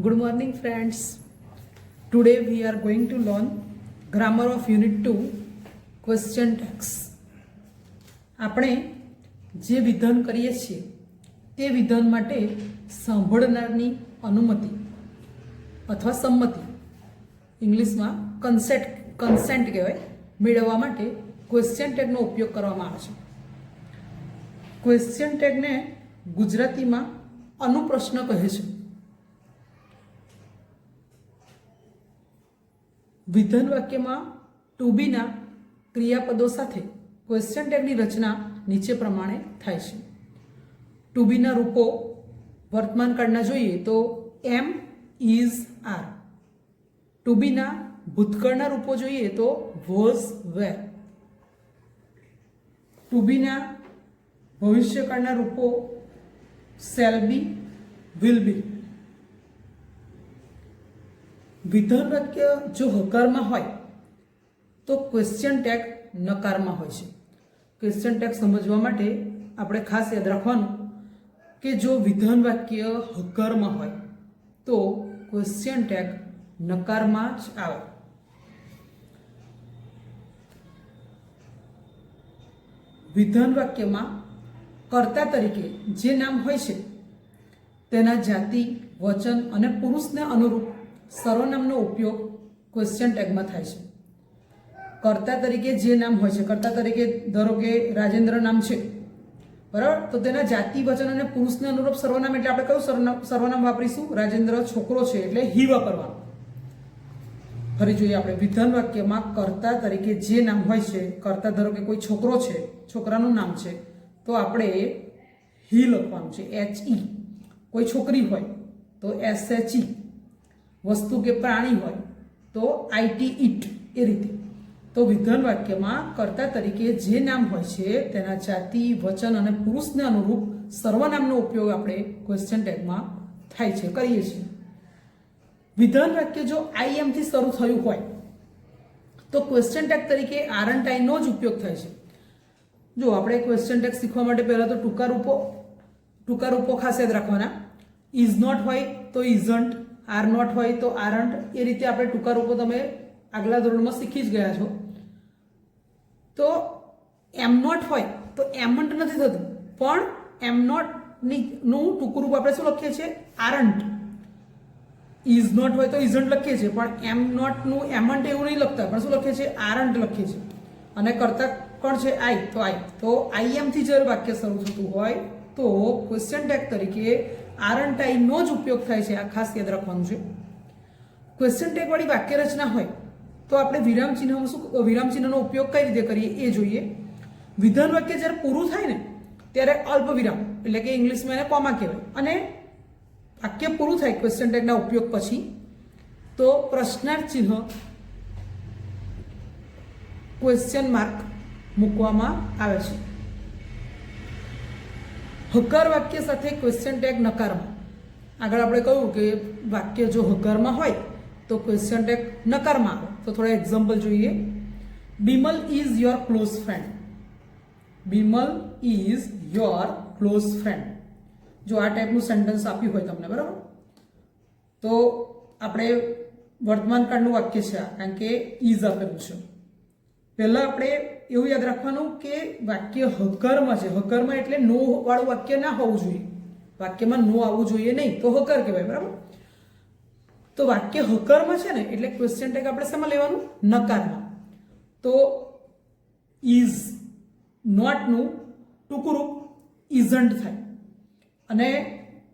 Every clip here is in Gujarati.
Good morning, friends. Today we are going to learn grammar of Unit 2 question tags. આપણે જે વિધાન કરીએ છીએ તે વિધાન માટે સાંભળનારની અનુમતિ અથવા સંમતિ ઇંગ્લિશમાં કન્સેન્ટ કહેવાય મેળવવા માટે ક્વેશ્ચન ટેગનો ઉપયોગ કરવામાં આવે છે. ક્વેશ્ચન ટેગને ગુજરાતીમાં અનુપ્રશ્ન કહે છે. વિધાન વાક્યમાં ટુ બીના ક્રિયાપદો સાથે ક્વેશ્ચન ટેગની રચના નીચે પ્રમાણે થાય છે. ટુ બીના રૂપો વર્તમાન કાળના જોઈએ તો am, is, are. To be ભૂતકાળના રૂપો જોઈએ તો વોઝ, વેર. ટુ બીના ભવિષ્યકાળના રૂપો શેલ બી, વિલ બી. વિધાન વાક્ય જો હકારમાં હોય તો ક્વેશ્ચન ટેગ નકારમાં હોય છે. ક્વેશ્ચન ટેગ સમજવા માટે આપણે ખાસ યાદ રાખવાનું કે જો વિધાન વાક્ય હકારમાં હોય તો ક્વેશ્ચન ટેગ નકારમાં જ આવે. વિધાન વાક્યમાં કર્તા તરીકે જે નામ હોય છે તેના જાતિ, વચન અને પુરુષને અનુરૂપ સર્વનામનો ઉપયોગ ક્વેશ્ચન ટેગમાં થાય છે. કર્તા તરીકે જે નામ હોય છે, કર્તા તરીકે ધારો કે રાજેન્દ્ર નામ છે, બરાબર, તો તેના જાતિ, વચન અને પુરુષને અનુરૂપ સર્વનામ એટલે આપણે કયું સર્વનામ વાપરીશું? રાજેન્દ્ર છોકરો છે એટલે હી વાપરવાનું. ફરી જોઈએ આપણે વિધાન વાક્યમાં કર્તા તરીકે જે નામ હોય છે, કર્તા ધારો કે કોઈ છોકરો છે, છોકરાનું નામ છે, તો આપણે હી લખવાનું છે, HE. કોઈ છોકરી હોય તો SHE. વસ્તુ કે પ્રાણી હોય તો IT, ઇટ. એ રીતે તો વિધાન વાક્યમાં કર્તા તરીકે જે નામ હોય છે તેના જાતિ, વચન અને પુરુષને અનુરૂપ સર્વનામનો ઉપયોગ આપણે ક્વેશ્ચન ટેગમાં થાય છે, કરીએ છીએ. વિધાન વાક્ય જો IM થી શરૂ થયું હોય તો ક્વેશ્ચન ટેગ તરીકે આરન્ટ આઈનો જ ઉપયોગ થાય છે. જો આપણે ક્વેશ્ચન ટેગ શીખવા માટે પહેલા તો ટૂંકા રૂપો ખાસ યાદ રાખવાના. ઇઝ નોટ હોય તો ઇઝન્ટ, આર નોટ હોય તો આરન્ટ. એ રીતે આપણે ટૂંકા રૂપો તમે આગલા ધોરણમાં શીખી જ ગયા છો. તો એમ નોટ હોય તો એમન્ટ નથી થતું, પણ એમ નોટ નું ટૂંકું રૂપ આપણે શું લખીએ છીએ? આરન્ટ. ઇઝ નોટ હોય તો ઇઝન્ટ લખીએ છીએ, પણ એમ નોટનું એમન્ટ એવું નહીં લખતા, પણ શું લખીએ છીએ? આરન્ટ લખીએ છીએ. અને કરતા કોણ છે? આઈ. તો આઈ. તો IM થી જ્યારે વાક્ય શરૂ થતું હોય તો ક્વેશ્ચન ટેગ તરીકે આરન્ટ આઈનો જ ઉપયોગ થાય છે. આ ખાસ યાદ રાખવાનું છે. ક્વેશ્ચન ટેગ વાળી વાક્ય રચના હોય તો આપણે વિરામચિહ્નનો ઉપયોગ કઈ રીતે કરીએ એ જોઈએ. વિધાન વાક્ય જ્યારે પૂરું થાય ને ત્યારે અલ્પ વિરામ એટલે કે ઇંગ્લિશમાં એને કોમા કહેવાય, અને વાક્ય પૂરું થાય ક્વેશ્ચન ટેગના ઉપયોગ પછી તો પ્રશ્નાર્થ ચિહ્ન ક્વેશ્ચન માર્ક મૂકવામાં આવે છે. હકાર વાક્ય સાથે ક્વેશ્ચન ટેગ નકારમાં. આગળ આપણે કહ્યું કે વાક્ય જો હકારમાં હોય તો ક્વેશ્ચન ટેગ નકારમાં આવે. તો થોડા એક્ઝામ્પલ જોઈએ. Bimal is your close friend. Bimal is your close friend. જો આ ટાઈપનું સેન્ટેન્સ આપ્યું હોય તમને, બરાબર, તો આપણે વર્તમાન કાળનું વાક્ય છે આ, કારણ કે ઇઝ આપેલું છે. પહેલા આપણે એવું યાદ રાખવાનું કે વાક્ય હકારમાં છે. હકારમાં એટલે નો વાળું વાક્ય ના હોવું જોઈએ. વાક્યમાં નો આવવું જોઈએ નહીં, તો હકાર કહેવાય, બરાબર. તો વાક્ય હકારમાં છે ને એટલે ક્વેશ્ચન ટેગ આપણે શેમાં લેવાનું? નકારમાં. તો ઇઝ નોટનું ટૂંકું રૂપ ઇઝન્ટ થાય. અને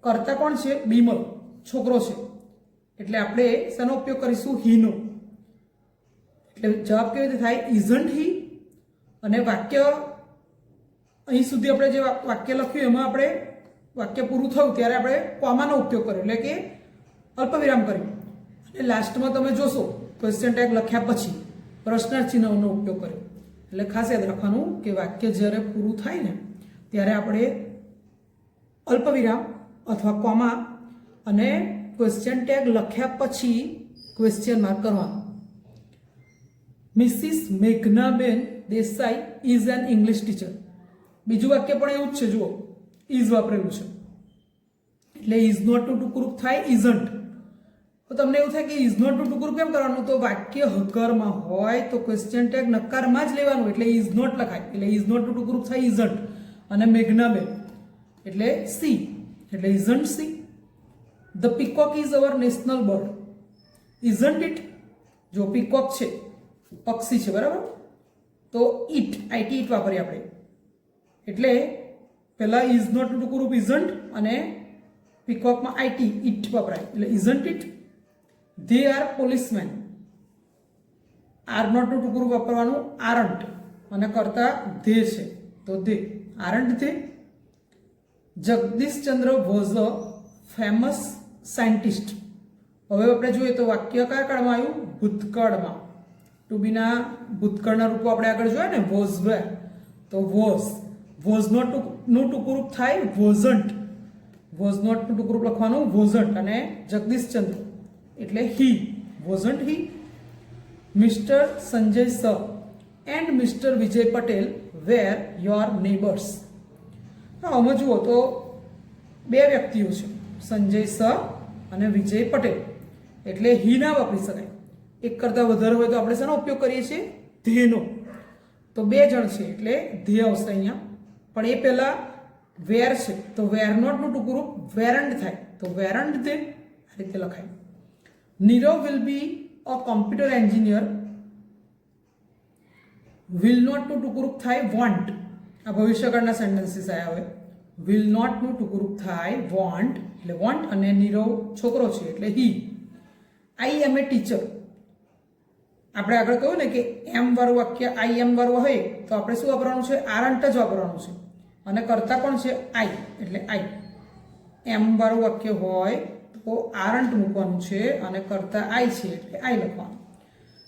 કરતા કોણ છે? બિમલ, છોકરો છે, એટલે આપણે શેનો ઉપયોગ કરીશું? હીનો. એટલે જવાબ કેવી રીતે થાય? ઇઝન્ટ હી. અને વાક્ય અહીં સુધી આપણે જે વાક્ય લખ્યું એમાં આપણે વાક્ય પૂરું થયું ત્યારે આપણે કોમાનો ઉપયોગ કર્યો, એટલે કે અલ્પવિરામ કર્યું. અને લાસ્ટમાં તમે જોશો ક્વેશ્ચન ટેગ લખ્યા પછી પ્રશ્નાર્થ ચિહ્નનો ઉપયોગ કર્યો. એટલે ખાસ યાદ રાખવાનું કે વાક્ય જ્યારે પૂરું થાય ને ત્યારે આપણે અલ્પવિરામ અથવા કોમા અને ક્વેશ્ચન ટેગ લખ્યા પછી ક્વેશ્ચન માર્ક કરવાનું. Mrs Meghnaben Desai is an English teacher. બીજું વાક્ય પણ એવું જ છે, જુઓ ઇઝ વાપરેલું છે એટલે ઇઝ નોટનું ટૂંકું રૂપ થાય ઇઝન્ટ. તો તમને એવું થાય કે ઇઝ નોટ નું ટુકડું કેમ કરવાનું? તો વાક્ય હકારમાં હોય તો ક્વેશ્ચન ટેગ નકારમાં જ લેવાનું, એટલે ઇઝ નોટ લખાય. એટલે ઇઝ નોટ નું ટુકડું થાય ઇઝન્ટ. અને મેઘનાબેન એટલે સી, એટલે isn't C. The peacock is our national bird. Isn't it? જો પીકોક છે, પક્ષી છે, બરાબર, તો ઇટ, આઈટી ઇટ વાપરીએ આપણે. એટલે પહેલા ઇઝ નોટ નું ટુકડું ઇઝન્ટ અને પીકોકમાં આઈટી ઇટ વપરાય, એટલે isn't it. They are policemen. Are not નું ટુકડું વાપરવાનું આરન્ટ અને કરતા ધે છે, તો they, aren't they. Jagdishchandra was a famous scientist. હવે આપણે જોઈએ તો વાક્ય કયા કાળમાં આવ્યું? ભૂતકાળમાં. ટુ બીના ભૂતકાળના રૂપો આપણે આગળ જોયા ને, વોઝ વેર, તો વોઝ. વોઝ નોટ નું ટુકડું થાય વોઝન્ટ. વોઝ નોટ નું ટુકડું લખવાનું વોઝન્ટ. અને જગદીશચંદ્ર એટલે he, wasn't he. Mr Sanjay સ and Mr Vijay Patel were your neighbours. આમાં જુઓ તો બે વ્યક્તિઓ છે, સંજય સ અને વિજય પટેલ, એટલે હી ના વાપરી શકાય. એક કરતાં વધારે હોય તો આપણે શેનો ઉપયોગ કરીએ છીએ? ધેનો. તો બે જણ છે એટલે ધે આવશે અહીંયા. પણ એ પહેલા વેર છે, તો વેર નોટ નું ટુકડું વેરન્ટ થાય, તો વેરન્ટ ધે, આ રીતે લખાય. Nirav will be a computer engineer. Will not નું ટુકડું થાય વોન્ટ. આ ભવિષ્યકાળના સેન્ટેન્સીસ આવ્યા. હવે વિલ નોટ નું ટુકડું થાય વોન્ટ, એટલે વોન્ટ. અને નીરવ છોકરો છે એટલે he. I M A teacher. આપણે આગળ કહ્યું ને કે એમ વાળું વાક્ય, આઈ એમ વાળું હોય તો આપણે શું વાપરવાનું છે? આરન્ટ જ વાપરવાનું છે. અને કરતા કોણ છે? આઈ, એટલે આઈ. એમ વાળું વાક્ય હોય તો આરન્ટ મૂકવાનું છે અને કરતા આઈ છે એટલે આઈ લખવાનું.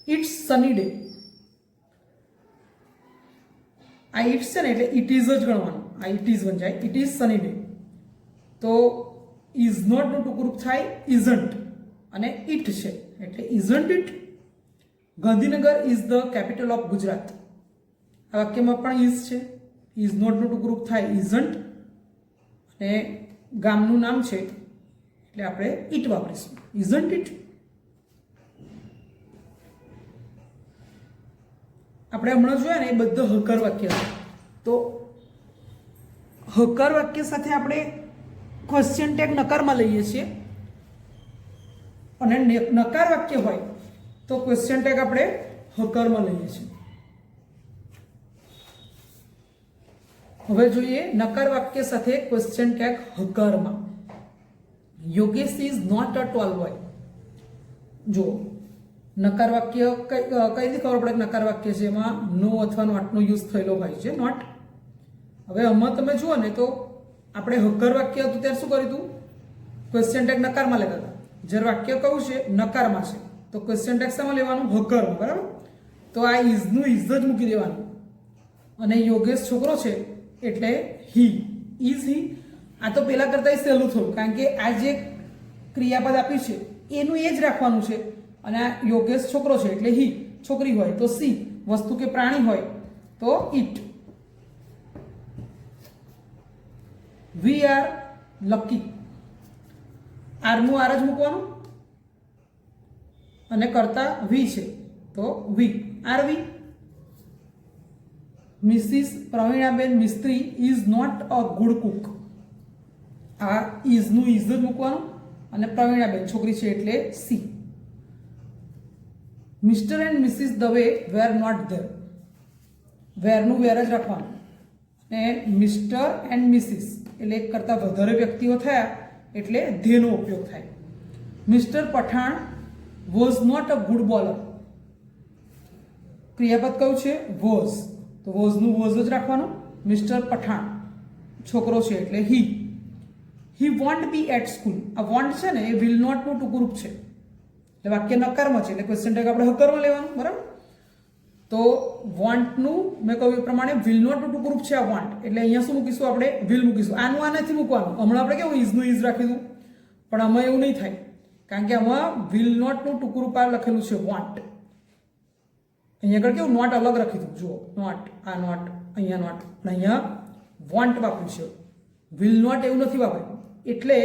It's sunny day. આ ઇટ્સ છે ને એટલે ઇટ ઇઝ જ ગણવાનું. આ ઇટ ઇઝ બની જાય. It is Sunny day. તો ઇઝ નોટ નું ટુકડું થાય ઇઝન્ટ અને ઇટ છે એટલે isn't it. Gandhinagar is the capital of Gujarat. આ વાક્યમાં પણ ઇઝ છે. ઇઝ નોટ નું ટુકડું થાય ઇઝન્ટ અને ગામનું નામ છે એટલે આપણે ઇટ વાપરીશું, ઇઝન્ટ ઇટ. આપણે હમણાં જોયા ને એ બધો હકાર વાક્ય છે. તો હકાર વાક્ય સાથે આપણે ક્વેશ્ચન ટેગ નકારમાં લઈએ છીએ અને નકાર વાક્ય હોય તો ક્વેશ્ચન ટેગ આપણે હકારમાં લઈએ છીએ. હવે જોઈએ નકાર વાક્ય સાથે ક્વેશ્ચન ટેગ હકારમાં. Yogesh is not a tall boy. જો નકાર વાક્ય કઈ રીતે ખબર પડે નકાર વાક્ય છે? એમાં નો અથવા નોટનો યુઝ થયેલો હોય છે, નોટ. હવે આમાં તમે જુઓ ને તો આપણે હકાર વાક્ય હતું ત્યારે શું કર્યું હતું? ક્વેશ્ચન ટેગ નકારમાં લેતા હતા. જ્યારે વાક્ય કયું છે? નકારમાં છે, તો ક્વેશ્ચન ટેગ શામાં લેવાનું? હકારમાં, બરાબર. તો આ ઇઝનું ઇઝ જ મૂકી દેવાનું. અને યોગેશ છોકરો છે એટલે હી, ઇઝ હી. આ તો પેલા કરતા સહેલું થોડું, કારણ કે આ જે ક્રિયાપદ આપ્યું છે એનું એ જ રાખવાનું છે. અને આ યોગેશ છોકરો છે એટલે હી, છોકરી હોય તો સી, વસ્તુ કે પ્રાણી હોય તો ઇટ. We are lucky. આરનું આર જ મૂકવાનું અને કરતા વી છે તો we, are we. Mrs Pravinaben Mistry is not a good cook. આ ઇઝનું ઇઝ જ મૂકવાનું અને પ્રવીણાબેન છોકરી છે એટલે she. Mr and Mrs Dave were not there. વેરનું વેર જ રાખવાનું. અને મિસ્ટર એન્ડ મિસિસ એટલે એક કરતાં વધારે વ્યક્તિઓ થયા એટલે ધેનો ઉપયોગ થાય. Mr Pathan was not a good bowler. ક્રિયાપદ કયું છે? વોઝ, તો વોઝનું વોઝ જ રાખવાનું. મિસ્ટર પઠાણ છોકરો છે એટલે he. He won't be at school. આ વોન્ટ છે ને એ વિલ નોટનું ટૂંકું છે એટલે વાક્ય નકારમાં છે એટલે ક્વેશ્ચન ટેગ આપણે હકારમાં લેવાનું, બરાબર. તો વોન્ટનું મેં કહ્યું એ પ્રમાણે વિલ નોટનું ટૂંકું છે આ વોન્ટ, એટલે અહીંયા શું મૂકીશું? આપણે વિલ મૂકીશું. આનું આ નથી મૂકવાનું. હમણાં આપણે કેવું ઇઝનું ઇઝ રાખી દીધું, પણ આમાં એવું નહીં થાય કારણ કે આમાં વિલ નોટનું ટૂંકું રૂપ લખેલું છે વોન્ટ. અહીંયા આગળ કેવું નોટ અલગ રાખી દીધું, જુઓ નોટ, આ નોટ, અહીંયા નોટ, પણ અહીંયા વોન્ટ વાપર્યું છે. વિલ નોટ એવું નથી વાપર્યું. એટલે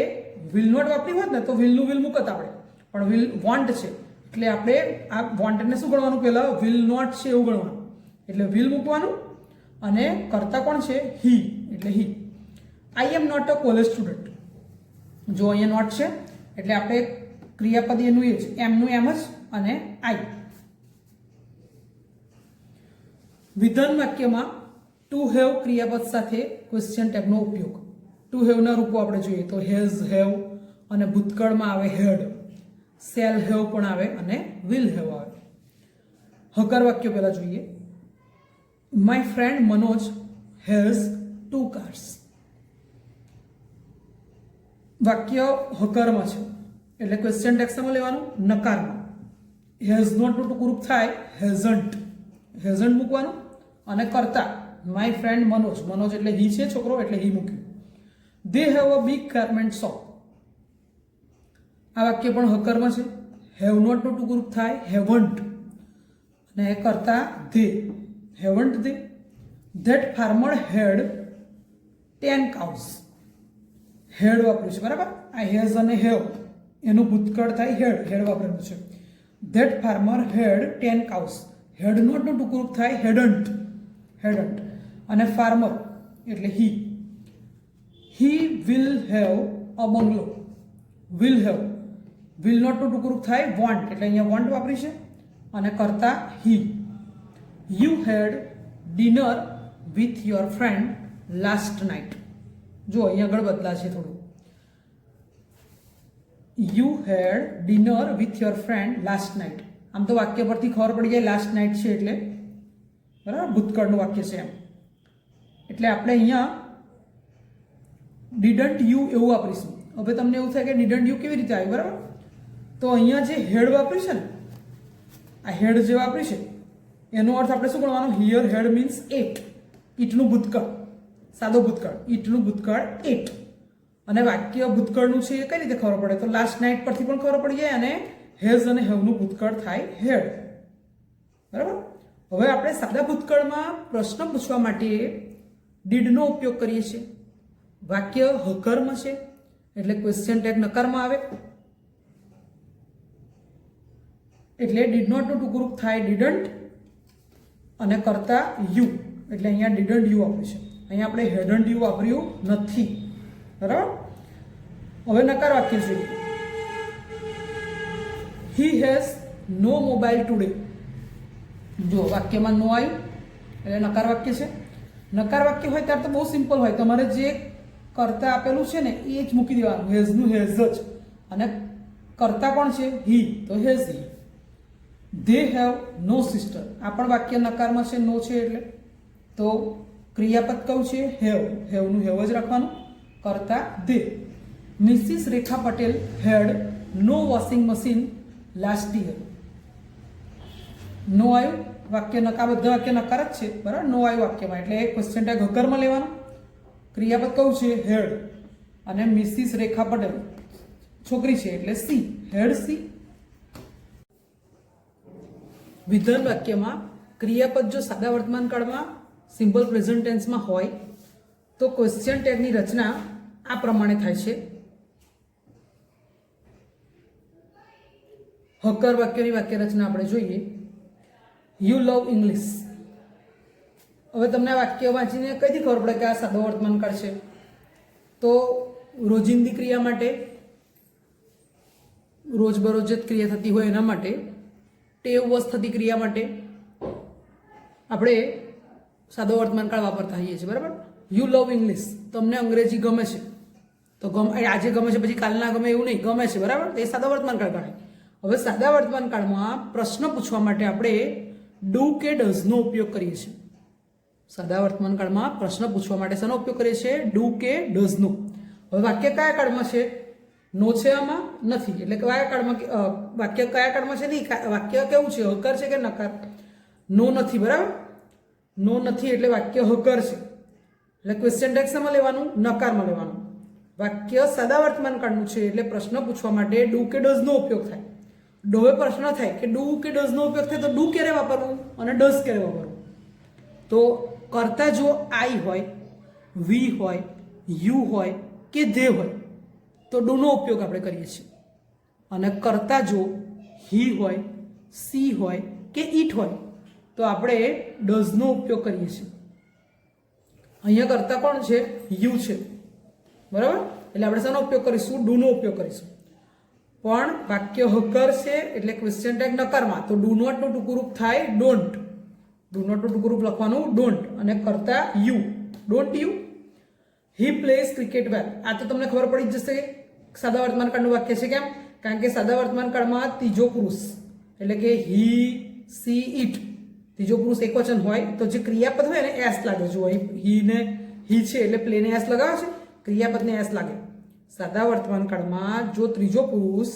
વિલ નોટ વાપરી હોત ને તો વિલનું વિલ મૂકત આપણે, પણ વિલ વોન્ટ છે એટલે આપણે આ વોન્ટને શું ગણવાનું, પહેલાં વિલ નોટ છે એવું ગણવાનું, એટલે વિલ મૂકવાનું અને કરતા કોણ છે, હી, એટલે he. I am not a college student, જો અહીંયા નોટ છે એટલે આપણે ક્રિયાપદ એનું એ જ, એમનું એમ જ અને આઈ. વિધાન વાક્યમાં ટુ હેવ ક્રિયાપદ સાથે ક્વેશ્ચન ટેગનો ઉપયોગ. ટુ હેવના રૂપો આપણે જોઈએ તો હેઝ, હેવ, અને ભૂતકાળમાં આવે હેડ, શેલ હેવ પણ આવે અને વિલ હેવ આવે. હકાર વાક્ય પહેલા જોઈએ. My friend Manoj has 2 cars. વાક્ય હકારમાં છે એટલે ક્વેશ્ચન ટેગ શેમાં લેવાનું, નકારમાં. હેઝ નોટ નું ટૂંકું રૂપ થાય હેઝન્ટ, હેઝન્ટ મૂકવાનું અને કરતા માય ફ્રેન્ડ મનોજ, મનોજ એટલે હી છે છોકરો એટલે હી મૂક્યું. They have a big garment shop. આ વાક્ય પણ હકારમાં છે. હેવ નોટ નું ટૂંકું રૂપ થાય હેવન્ટ અને કરતા they, haven't they. That farmer had 10 cows. હેડ વાપર્યું છે બરાબર, આ હેઝ અને હેવ એનું ભૂતકાળ થાય હેડ, હેડ વાપરેલું છે. That farmer had 10 cows. Had not નું ટૂંકું રૂપ થાય હેડન્ટ, હેડન્ટ અને ફાર્મર એટલે he. He will have a bungalow, will have, will not નું ટૂંકું રૂપ થાય વોન્ટ એટલે અહીંયા વોન્ટ વાપરી છે અને કરતા he. You had dinner with your friend last night. જો અહીંયા આગળ બદલા છે થોડું. You had dinner with your friend last night. આમ તો વાક્ય પરથી ખબર પડી જાય લાસ્ટ નાઇટ છે એટલે બરાબર, ભૂતકાળનું વાક્ય છે એમ. એટલે આપણે અહીંયા ડીડન્ટ યુ એવું વાપરીશું. હવે તમને એવું થાય કે ડીડન્ટ યુ કેવી રીતે આવ્યું, બરાબર? તો અહીંયા જે હેડ વાપર્યું છે ને, આ હેડ જે વાપરી છે એનો અર્થ આપણે શું ગણવાનો, હિયર હેડ મીન્સ એટ, ઈટનું ભૂતકાળ, સાદો ભૂતકાળ, ઈટનું ભૂતકાળ એટ. અને વાક્ય ભૂતકાળનું છે એ કઈ રીતે ખબર પડે, તો લાસ્ટ નાઇટ પરથી પણ ખબર પડી જાય અને હેઝ અને હેવનું ભૂતકાળ થાય હેડ, બરાબર. હવે આપણે સાદા ભૂતકાળમાં પ્રશ્ન પૂછવા માટે ડીડનો ઉપયોગ કરીએ છીએ. વાક્ય હકારમાં છે એટલે ક્વેશ્ચન ટેગ નકારમાં આવે એટલે ડીડ નોટનું ટૂંકું રૂપ થાય ડીડન્ટ અને કરતા યુ એટલે અહીંયા ડીડન્ટ યુ વાપર્યું છે. અહીંયા આપણે હેડન્ટ યુ વાપર્યું નથી, બરાબર. હવે નકાર વાક્ય જોઈએ. He has no mobile today. જો વાક્યમાં નો આવ્યું એટલે નકાર વાક્ય છે. નકાર વાક્ય હોય ત્યારે તો બહુ સિમ્પલ હોય, તમારે જે કરતા આપેલું છે ને એ જ મૂકી દેવાનું, હેઝનું હેઝ જ, અને કરતા કોણ છે, હી, તો has he. They have no sister. આ પણ વાક્ય નકારમાં છે, નો છે એટલે, તો ક્રિયાપદ કયું છે, હેવ, હેવનું હેવ જ રાખવાનું, કરતા they. Mrs Rekha Patel had no washing machine last year. No આવ્યું, વાક્ય નકાર, બધા વાક્ય નકાર જ છે, બરાબર. નો આવ્યું વાક્યમાં એટલે ક્વેશ્ચન ટેગ હકારમાં લેવાનું. ક્રિયાપદ કયું છે, હેડ, અને મિસિસ રેખા પટેલ છોકરી છે એટલે સી, હેડ સી. વિધાન વાક્યમાં ક્રિયાપદ જો સાદા વર્તમાન કાળમાં સિમ્પલ પ્રેઝન્ટ ટેન્સમાં હોય તો ક્વેશ્ચન ટેગની રચના આ પ્રમાણે થાય છે. હકાર વાક્યની વાક્ય રચના આપણે જોઈએ. You love English. હવે તમને આ વાક્ય વાંચીને કઈથી ખબર પડે કે આ સાદો વર્તમાન કાળ છે, તો રોજિંદી ક્રિયા માટે, રોજબરોજ જ ક્રિયા થતી હોય એના માટે, ટેવવશ થતી ક્રિયા માટે આપણે સાદો વર્તમાન કાળ વાપરતા હોઈએ છીએ, બરાબર. યુ લવ ઇંગ્લિશ, તમને અંગ્રેજી ગમે છે, તો આજે ગમે છે પછી કાલના ગમે એવું નહીં, ગમે છે, બરાબર. એ સાદા વર્તમાન કાળ ગણાય. હવે સાદા વર્તમાન કાળમાં પ્રશ્ન પૂછવા માટે આપણે ડુ કે ડઝનો ઉપયોગ કરીએ છીએ. સાદા વર્તમાન કાળમાં પ્રશ્ન પૂછવા માટે શેનો ઉપયોગ કરીએ છીએ, ડુ કે ડઝનો. હવે વાક્ય કયા કાળમાં છે, નો છે, આમાં નથી, એટલે કયા કાળમાં, વાક્ય કયા કાળમાં છે નહીં, વાક્ય કેવું છે, હકાર છે કે નકાર, નો નથી, બરાબર. નો નથી એટલે વાક્ય હકાર છે, એટલે ક્વેશ્ચન ટેગ શેમાં લેવાનું, નકારમાં લેવાનું. વાક્ય સાદા વર્તમાન કાળનું છે એટલે પ્રશ્ન પૂછવા માટે ડુ કે ડઝનો ઉપયોગ થાય. હવે પ્રશ્ન થાય કે ડુ કે ડઝનો ઉપયોગ થાય તો ડુ ક્યારે વાપરવું અને ડઝ ક્યારે વાપરવું. તો કરતા જો આઈ હોય, વી હોય, યુ હોય કે ધે હોય તો ડુનો ઉપયોગ આપણે કરીએ છીએ. અને કરતા જો હી હોય, સી હોય કે ઈટ હોય તો આપણે ડઝનો ઉપયોગ કરીએ છીએ. અહીંયા કરતા કોણ છે? યુ છે, બરાબર. એટલે આપણે શાનો ઉપયોગ કરીશું? ડુનો ઉપયોગ કરીશું. પણ વાક્ય હકર છે એટલે ક્વેશ્ચન ટેગ નકારમાં, તો ડુ નોટનું ટૂંકું રૂપ થાય ડોન્ટ. ડુ નોટનું ટૂંકું રૂપ લખવાનું ડોન્ટ અને કરતા you, don't you. He plays cricket well. આ તો તમને ખબર પડી જ જશે સાદા વર્તમાન કાળનું વાક્ય છે. કેમ? કારણ કે સાદા વર્તમાન કાળમાં ત્રીજો પુરુષ એટલે કે હી, સી, ઈટ, ત્રીજો પુરુષ એકવચન હોય તો જે ક્રિયાપદ હોય ને એસ લાગે. જો હી ને હી છે એટલે પ્લેને એસ લગાવે છે, ક્રિયાપદને એસ લાગે. સાદા વર્તમાન કાળમાં જો ત્રીજો પુરુષ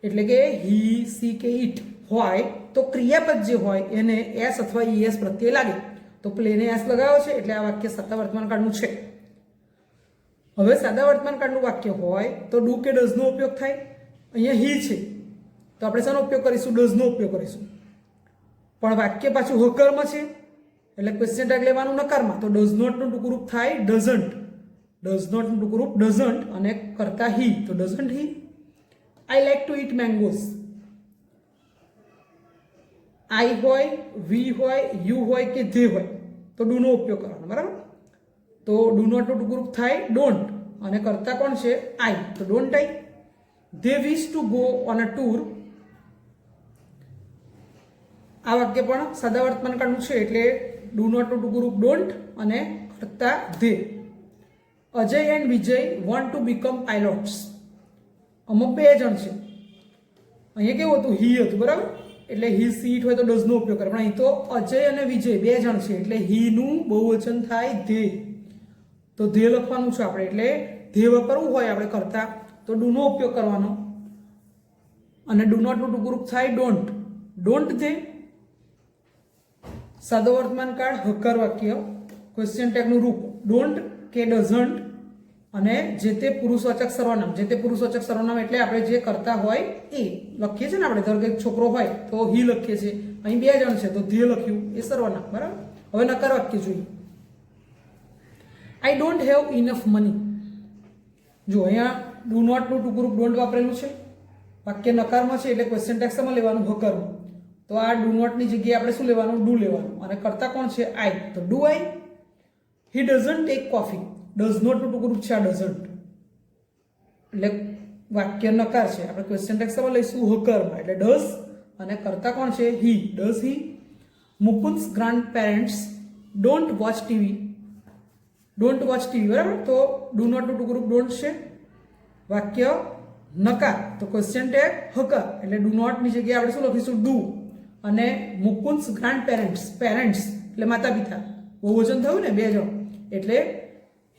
એટલે કે હી, સી કે ઈટ હોય તો ક્રિયાપદ જે હોય એને એસ અથવા ઈએસ પ્રત્યે લાગે, તો પ્લેને એસ લગાવે છે એટલે આ વાક્ય સાદા વર્તમાન કાળનું છે. હવે સાદા વર્તમાન કાળનું વાક્ય હોય તો ડુ કે ડઝનો ઉપયોગ થાય. અહીંયા હી છે તો આપણે શાનો ઉપયોગ કરીશું? ડઝનો ઉપયોગ કરીશું. પણ વાક્ય પાછું હકરમાં છે એટલે ક્વેશ્ચન ટેગ લેવાનું નકારમાં, તો ડઝ નોટનું ટૂંકું રૂપ થાય ડઝન્ટ. ડઝ નોટનું ટૂંકું રૂપ ડઝન્ટ અને કરતા હી, તો doesn't he. I like to eat mangoes. I હોય, વી હોય, યુ હોય કે ધે હોય તો ડુનો ઉપયોગ કરવાનો, બરાબર. તો ડુ નોટનું ટૂંકું રૂપ થાય ડોન્ટ અને કરતા કોણ છે? આઈ, તો don't I. They wish to go on a tour. આ વાક્ય પણ સાદા વર્તમાન કાળનું છે એટલે ડુ નોટનું ટૂંકું રૂપ ડોન્ટ અને કરતા they. Ajay and Vijay want to become pilots. અમુક બે જણ છે. અહીંયા કેવું હતું? હી હતું, બરાબર. એટલે હી, સી, ઈટ હોય તો ડઝનો ઉપયોગ કરે. પણ અહીં તો અજય અને વિજય બે જણ છે એટલે હીનું બહુવચન થાય ધે, તો ધે લખવાનું છે આપણે. એટલે ધે વાપરવું હોય આપણે કરતા તો ડુનો ઉપયોગ કરવાનો અને ડુ નોટનું ટૂંકું રૂપ થાય ડોન્ટ. Don't they. સાદો વર્તમાન કાળ હકાર વાક્ય, ક્વેશ્ચન ટેગનું રૂપ ડોન્ટ કે ડઝન્ટ અને જે તે પુરુષવાચક સર્વનામ. જે તે પુરુષવાચક સર્વનામ એટલે આપણે જે કરતા હોય એ લખીએ છીએ ને. આપણે ધારો કે છોકરો હોય તો હી લખીએ છીએ, અહીં બે જણ છે તો ધ્યેય લખ્યું, એ સર્વનામ, બરાબર. હવે નકાર વાક્ય જોઈએ. I don't have enough money. જો અહીંયા ડુ નોટનું ટૂંકું રૂપ ડોન્ટ વાપરેલું છે, વાક્ય નકારમાં છે એટલે ક્વેશ્ચન ટેગ શેમાં લેવાનું? હકારમાં. તો આ ડુ નોટની જગ્યાએ આપણે શું લેવાનું? ડુ લેવાનું અને કરતા કોણ છે? આઈ, તો do I. He doesn't take coffee. Does નોટનું ટૂંકું રૂપ છે આ ડઝન્ટ એટલે વાક્ય નકાર છે. આપણે ક્વેશ્ચન ટેગ શેમાં લઈશું? હકારમાં એટલે ડઝ અને કરતા કોણ છે? He, does he. Mukund's grandparents don't watch TV. Don't watch TV, બરાબર. તો ડુ નોટનું ટૂંકું રૂપ ડોન્ટ છે, વાક્ય નકાર તો ક્વેશ્ચન ટેગ હકાર એટલે ડુ નોટની જગ્યાએ આપણે શું લખીશું? ડુ. અને મુકુંદ્સ ગ્રાન્ડ પેરેન્ટ્સ, પેરેન્ટ્સ એટલે માતા પિતા, બહુવચન થયું ને બે જણ એટલે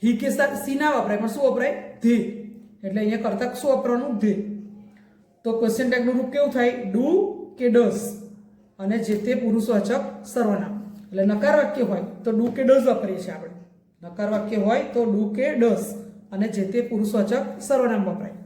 હી કે સી ના વપરાય પણ શું વપરાય? ધે. એટલે અહીંયા કરતા શું વાપરવાનું? ધે. તો ક્વેશ્ચન ટેગનું રૂપ કેવું થાય? ડુ કે ડઝ અને જે તે પુરુષવાચક સર્વનામ. એટલે નકાર વાક્ય હોય તો ડુ કે ડઝ વાપરીએ છીએ આપણે. નકાર વાક્ય હોય તો ડુ કે ડઝ અને જે તે પુરુષવાચક સર્વનામ વપરાય.